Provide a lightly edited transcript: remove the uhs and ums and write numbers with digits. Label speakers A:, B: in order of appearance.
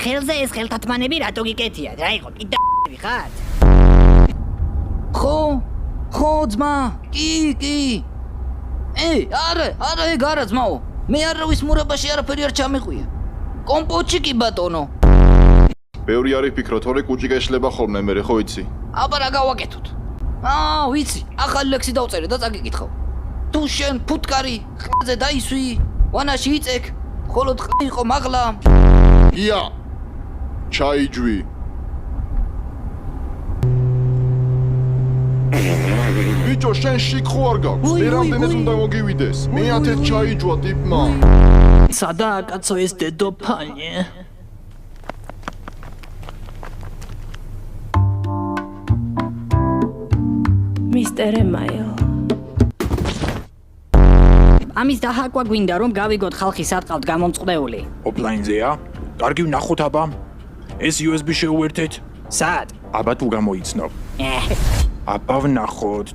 A: ხელზე ეს ხელთათმანები რატო გიკეთიათ? რა იყო, პიდაები ხართ?
B: ხო, ძმა, კი. არა, ეგ არა ძმაო. მე არავის მურაბაში არაფერი არ ჩამეყვია. კომპოტში კი ბატონო.
C: ბევრი არის ფიქრობ, თორე კუჭი გეშლება ხოლმე მე ხო იცი?
B: აბა რა გავაკეთოთ? ვიცი, ახალი ლექსი დავწერე და წაგიკითხავ. თუ შენ ფუტკარი ხეზე დაისვი, ვანაში იწეკ, ხოლოდ ხე იყო მაღლა.
C: ია. ჩაიჯვი. ბიჭო, შენ შიკ ხო არ გაქვს? მე რამდენად უნდა მოგივიდეს? მე 10 ჩაიჯვა ტიპმა.
D: სადაა კაცო ეს დედოფალი?
E: მისტერ ემაილ.
A: ამის დაჰაკვა გვინდა რომ გავიგოთ ხალხი სად ყავთ გამომწყდეული.
F: ოფლაინზეა? კარგი ვნახოთ აბა. ეს USB შეუერთეთ.
A: სად?
F: აბა თუ გამოიცნობ. აბა ვნახოთ.